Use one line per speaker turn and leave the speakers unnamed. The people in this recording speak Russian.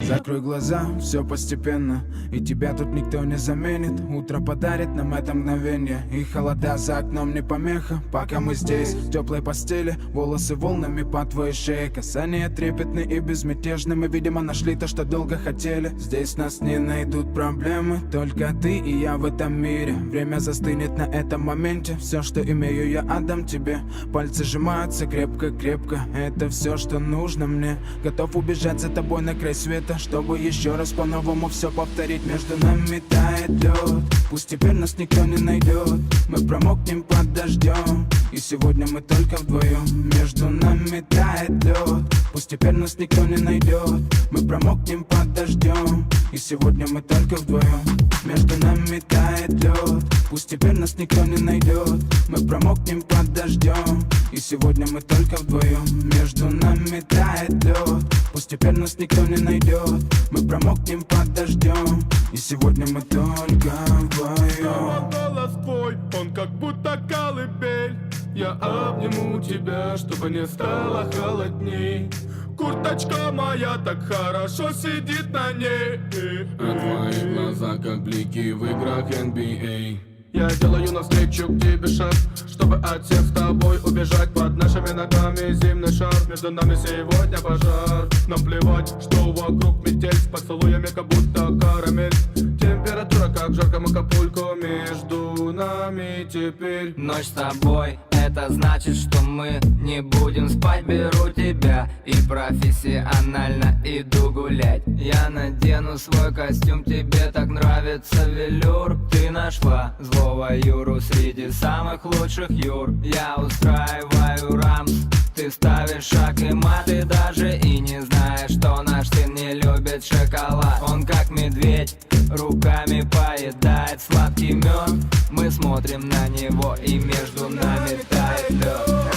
Закрой глаза, все постепенно, и тебя тут никто не заменит. Утро подарит нам это мгновение, и холода за окном не помеха. Пока мы здесь, в теплой постели, волосы волнами по твоей шее. Касания трепетны и безмятежны, мы, видимо, нашли то, что долго хотели. Здесь нас не найдут проблемы, только ты и я в этом мире. Время застынет на этом моменте, все, что имею, я отдам тебе. Пальцы сжимаются крепко-крепко, это все, что нужно мне. Готов убежать за тобой на край света, чтобы еще раз по-новому все повторить. Между нами тает лед, пусть теперь нас никто не найдет. Мы промокнем под дождем, и сегодня мы только вдвоем. Между нами тает лед, пусть теперь нас никто не найдет. Мы промокнем под дождем, и сегодня мы только вдвоем. Между нами тает лед, пусть теперь нас никто не найдет. Мы промокнем под дождем, и сегодня мы только вдвоем. Между нами тает лед, пусть теперь нас никто не найдет. Мы промокнем под дождем, и сегодня мы только вдвоем.
Голос твой, он как будто колыбель. Я обниму тебя, чтобы не стало холодней. Курточка моя так хорошо сидит на ней.
А твои глаза как блики в играх NBA.
Я делаю навстречу к тебе шаг, чтобы от всех с тобой убежать. Под нашими ногами зимний шар, между нами сегодня пожар. Нам плевать, что вокруг метель, с поцелуями как будто карамель. Температура как в жарком Акапулько, между нами теперь
ночь с тобой, это значит, что мы не будем спать. Беру тебя и профессионально иду гулять. Я надену свой костюм, тебе так нравится велюр. Ты нашла злого Юру среди самых лучших Юр. Я устраиваю рамс, ты ставишь шаг и мат. Ты даже и не знаешь, что наш сын не любит шоколад. Он как медведь, руками поедает сладкий мед. Мы смотрим на него, и между нами тает лед.